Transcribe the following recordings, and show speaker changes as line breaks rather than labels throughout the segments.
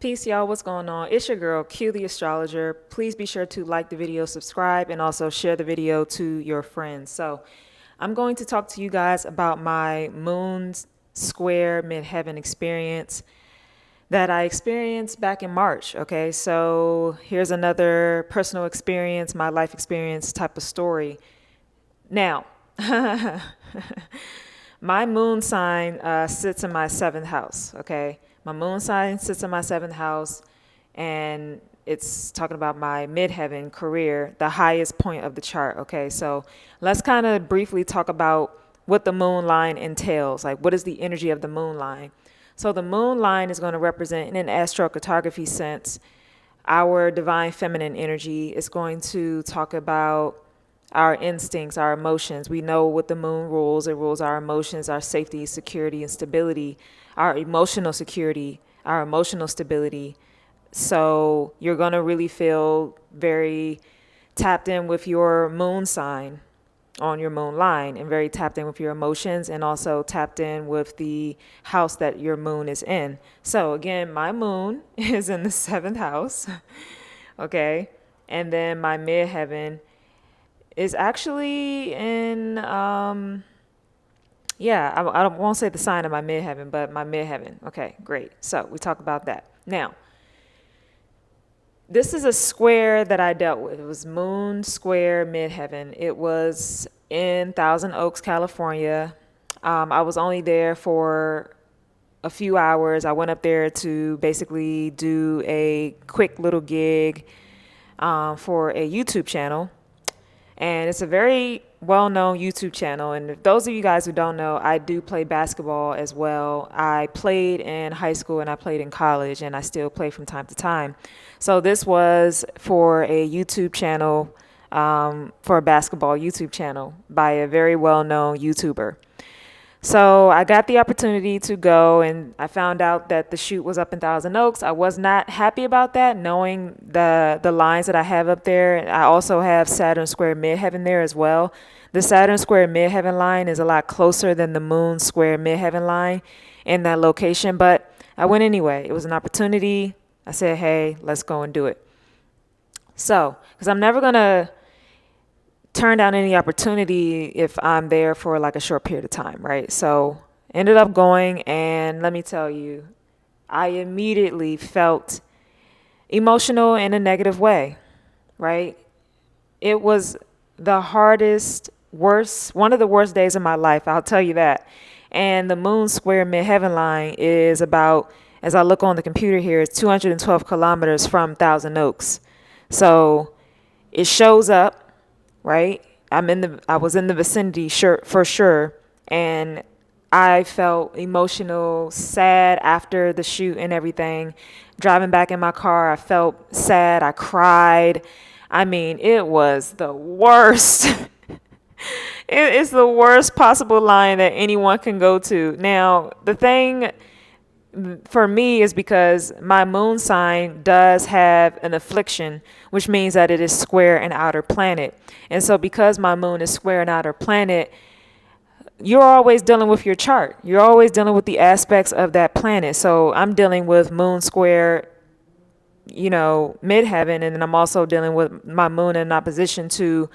Peace, y'all. What's going on? It's your girl, Q the Astrologer. Please be sure to like the video, subscribe, and also share the video to your friends. So, I'm going to talk to you guys about my moon square midheaven experience that I experienced back in March. Okay, so here's another personal experience, my life experience type of story. Now, my moon sign sits in my seventh house. Okay, my moon sign sits in my seventh house, and it's talking about my midheaven career, the highest point of the chart. Okay, so let's kind of briefly talk about what the moon line entails. Like, what is the energy of the moon line? So the moon line is going to represent, in an astrocartography sense, our divine feminine energy. Is going to talk about our instincts, our emotions. We know what the moon rules. It rules our emotions, our safety, security, and stability, our emotional security, our emotional stability. So you're going to really feel very tapped in with your moon sign on your moon line, and very tapped in with your emotions, and also tapped in with the house that your moon is in. So again, my moon is in the seventh house. Okay. And then my midheaven is actually in I won't say the sign of my midheaven, but my midheaven. Okay, great. So we talk about that. Now, this is a square that I dealt with. It was moon square midheaven. It was in Thousand Oaks, California. I was only there for a few hours. I went up there to basically do a quick little gig for a YouTube channel. And it's a very well-known YouTube channel. And if those of you guys who don't know, I do play basketball as well. I played in high school and I played in college, and I still play from time to time. So this was for a YouTube channel, for a basketball YouTube channel by a very well-known YouTuber. So I got the opportunity to go, and I found out that the shoot was up in Thousand Oaks. I was not happy about that, knowing the lines that I have up there. I also have Saturn square midheaven there as well. The Saturn square midheaven line is a lot closer than the Moon square midheaven line in that location, but I went anyway. It was an opportunity. I said, hey, let's go and do it. So, because I'm never going to turn down any opportunity if I'm there for like a short period of time, right? So ended up going, and let me tell you, I immediately felt emotional in a negative way, right? It was the hardest, worst, one of the worst days of my life, I'll tell you that. And the moon square midheaven line is about, as I look on the computer here, it's 212 kilometers from Thousand Oaks. So it shows up, right? I was in the vicinity, sure, for sure, and I felt emotional, sad after the shoot and everything. Driving back in my car, I felt sad. I cried. I mean, it was the worst. It's the worst possible line that anyone can go to. Now, the thing for me is because my moon sign does have an affliction, which means that it is square an outer planet. And so because my moon is square an outer planet, you're always dealing with your chart. You're always dealing with the aspects of that planet. So I'm dealing with moon square, midheaven, and then I'm also dealing with my moon in opposition to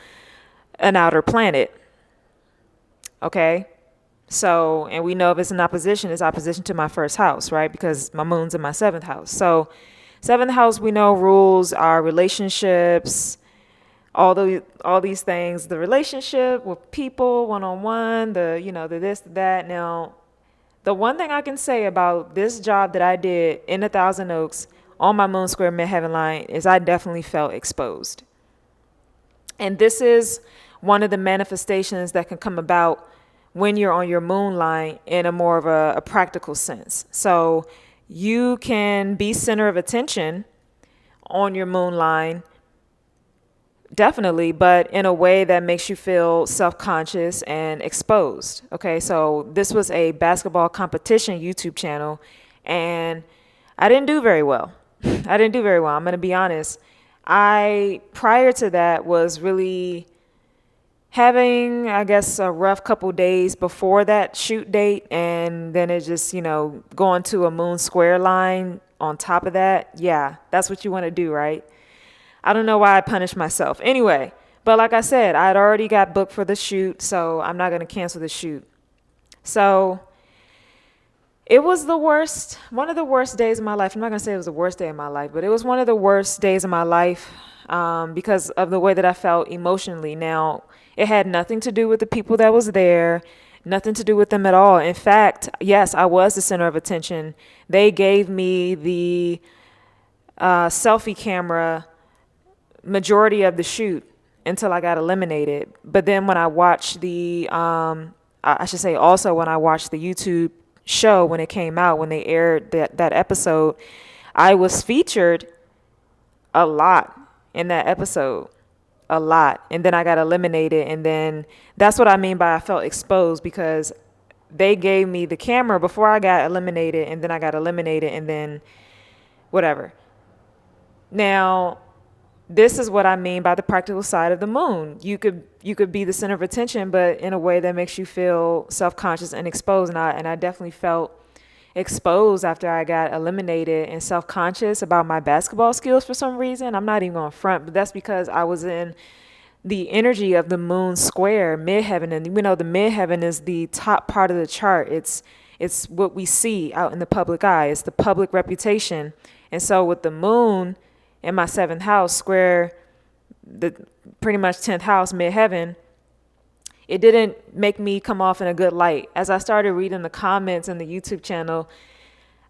an outer planet. Okay? So, and we know if it's in opposition, it's opposition to my first house, right? Because my moon's in my seventh house. So, seventh house, we know, rules our relationships, all these things, the relationship with people, one-on-one, the this, the that. Now, the one thing I can say about this job that I did in the Thousand Oaks on my moon square midheaven line is I definitely felt exposed. And this is one of the manifestations that can come about when you're on your moon line in a more of a practical sense. So you can be center of attention on your moon line, definitely, but in a way that makes you feel self-conscious and exposed. Okay, so this was a basketball competition YouTube channel, and I didn't do very well. I didn't do very well. I'm going to be honest. I, prior to that, was really having, I guess, a rough couple days before that shoot date, and then it just, going to a moon square line on top of that, yeah, that's what you want to do, right? I don't know why I punished myself. Anyway, but like I said, I had already got booked for the shoot, so I'm not going to cancel the shoot. So it was the worst, one of the worst days of my life. I'm not going to say it was the worst day of my life, but it was one of the worst days of my life because of the way that I felt emotionally. Now, it had nothing to do with the people that was there, nothing to do with them at all. In fact, yes, I was the center of attention. They gave me the selfie camera majority of the shoot until I got eliminated. But then when I watched I should say also when I watched the YouTube show when it came out, when they aired that episode, I was featured a lot in that episode, a lot. And then I got eliminated. And then that's what I mean by I felt exposed, because they gave me the camera before I got eliminated, and then I got eliminated, and then whatever. Now, this is what I mean by the practical side of the moon. You could be the center of attention, but in a way that makes you feel self-conscious and exposed. And I definitely felt exposed after I got eliminated and self-conscious about my basketball skills for some reason. I'm not even going to front, but that's because I was in the energy of the moon square midheaven. And you know, the midheaven is the top part of the chart. It's what we see out in the public eye. It's the public reputation. And so with the moon in my 7th house square, the pretty much 10th house midheaven, it didn't make me come off in a good light. As I started reading the comments in the YouTube channel,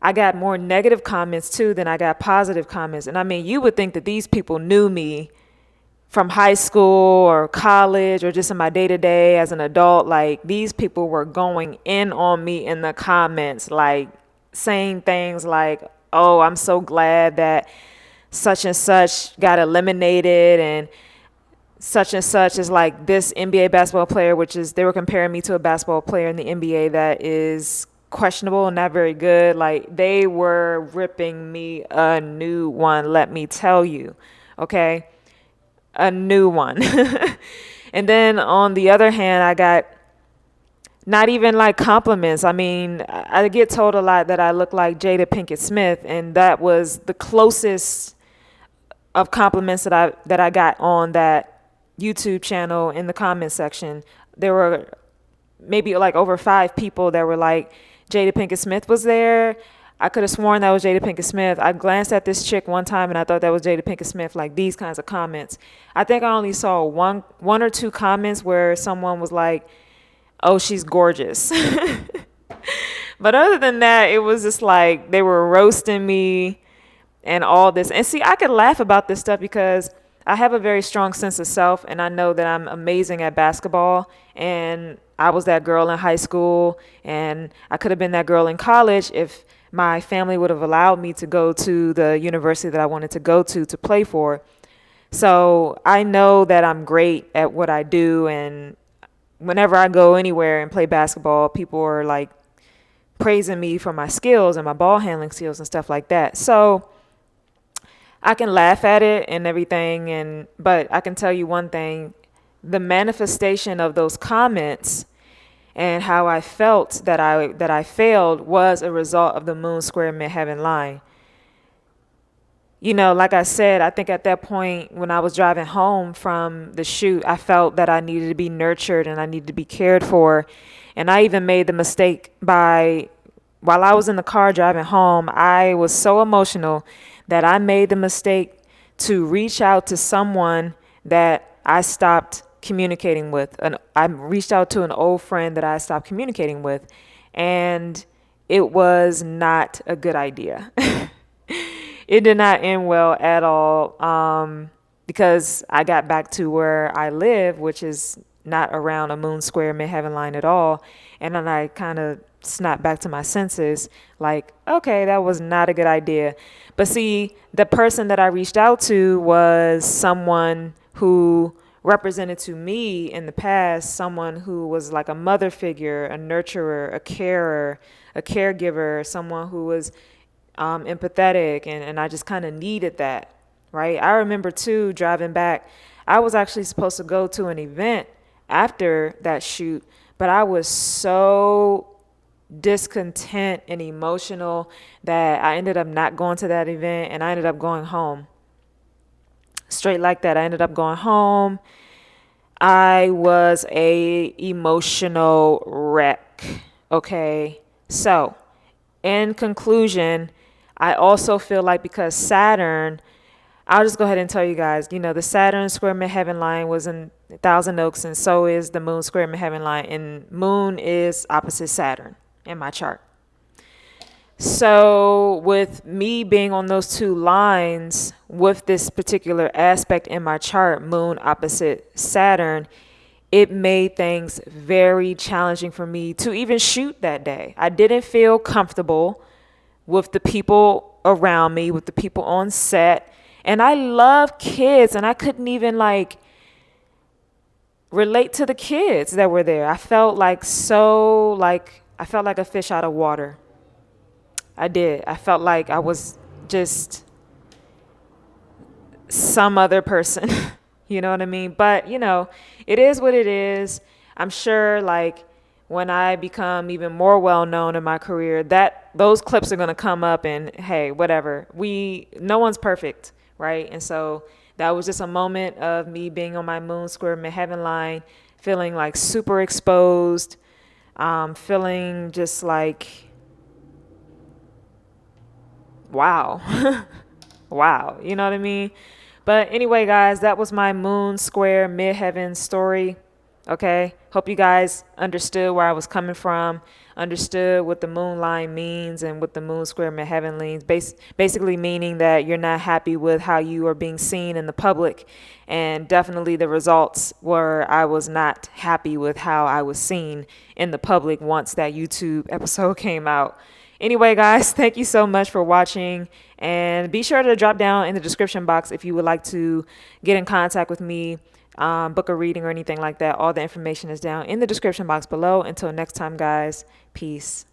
I got more negative comments too than I got positive comments. And I mean, you would think that these people knew me from high school or college or just in my day-to-day as an adult. Like, these people were going in on me in the comments, like saying things like, oh, I'm so glad that such and such got eliminated, and such is like this NBA basketball player, which is, they were comparing me to a basketball player in the NBA that is questionable and not very good. Like, they were ripping me a new one, let me tell you. Okay, a new one. And then on the other hand, I got not even like compliments. I mean, I get told a lot that I look like Jada Pinkett Smith, and that was the closest of compliments that I got on that YouTube channel. In the comment section, there were maybe like over 5 people that were like, Jada Pinkett Smith was there. I could have sworn that was Jada Pinkett Smith. I glanced at this chick one time and I thought that was Jada Pinkett Smith. Like, these kinds of comments. I think I only saw one or two comments where someone was like, oh, she's gorgeous. But other than that, it was just like they were roasting me and all this. And see, I could laugh about this stuff because I have a very strong sense of self, and I know that I'm amazing at basketball, and I was that girl in high school, and I could have been that girl in college if my family would have allowed me to go to the university that I wanted to go to play for. So I know that I'm great at what I do, and whenever I go anywhere and play basketball, people are like praising me for my skills and my ball handling skills and stuff like that. So I can laugh at it and everything, but I can tell you one thing: the manifestation of those comments and how I felt that I failed was a result of the moon square midheaven line. You know, like I said, I think at that point when I was driving home from the shoot, I felt that I needed to be nurtured and I needed to be cared for. And I even made the mistake while I was in the car driving home, I was so emotional that I made the mistake to reach out to someone that I stopped communicating with. I reached out to an old friend that I stopped communicating with, and it was not a good idea. It did not end well at all, because I got back to where I live, which is not around a moon square midheaven line at all, and then I kind of snapped back to my senses, like, okay, that was not a good idea. But see, the person that I reached out to was someone who represented to me in the past, someone who was like a mother figure, a nurturer, a carer, a caregiver, someone who was empathetic, and I just kind of needed that, right? I remember too, driving back, I was actually supposed to go to an event after that shoot, but I was so discontent and emotional that I ended up not going to that event, and I ended up going home. Straight like that. I ended up going home. I was a emotional wreck. Okay. So, in conclusion, I also feel like because Saturn, I'll just go ahead and tell you guys, the Saturn square midheaven line was in Thousand Oaks, and so is the Moon square midheaven line, and Moon is opposite Saturn in my chart. So, with me being on those two lines, with this particular aspect in my chart, Moon opposite Saturn, it made things very challenging for me to even shoot that day. I didn't feel comfortable with the people around me, with the people on set. And I love kids, and I couldn't even relate to the kids that were there. I felt like I felt like a fish out of water. I did. I felt like I was just some other person. You know what I mean? But, it is what it is. I'm sure when I become even more well known in my career, that those clips are going to come up, and hey, whatever. No one's perfect, right? And so that was just a moment of me being on my Moon square midheaven line, feeling like super exposed, feeling just like, wow. Wow. You know what I mean? But anyway, guys, that was my Moon square midheaven story. Okay. Hope you guys understood where I was coming from, understood what the moon line means and what the Moon square midheaven means. Basically meaning that you're not happy with how you are being seen in the public. And definitely the results were I was not happy with how I was seen in the public once that YouTube episode came out. Anyway, guys, thank you so much for watching, and be sure to drop down in the description box if you would like to get in contact with me, book a reading or anything like that. All the information is down in the description box below. Until next time, guys, peace.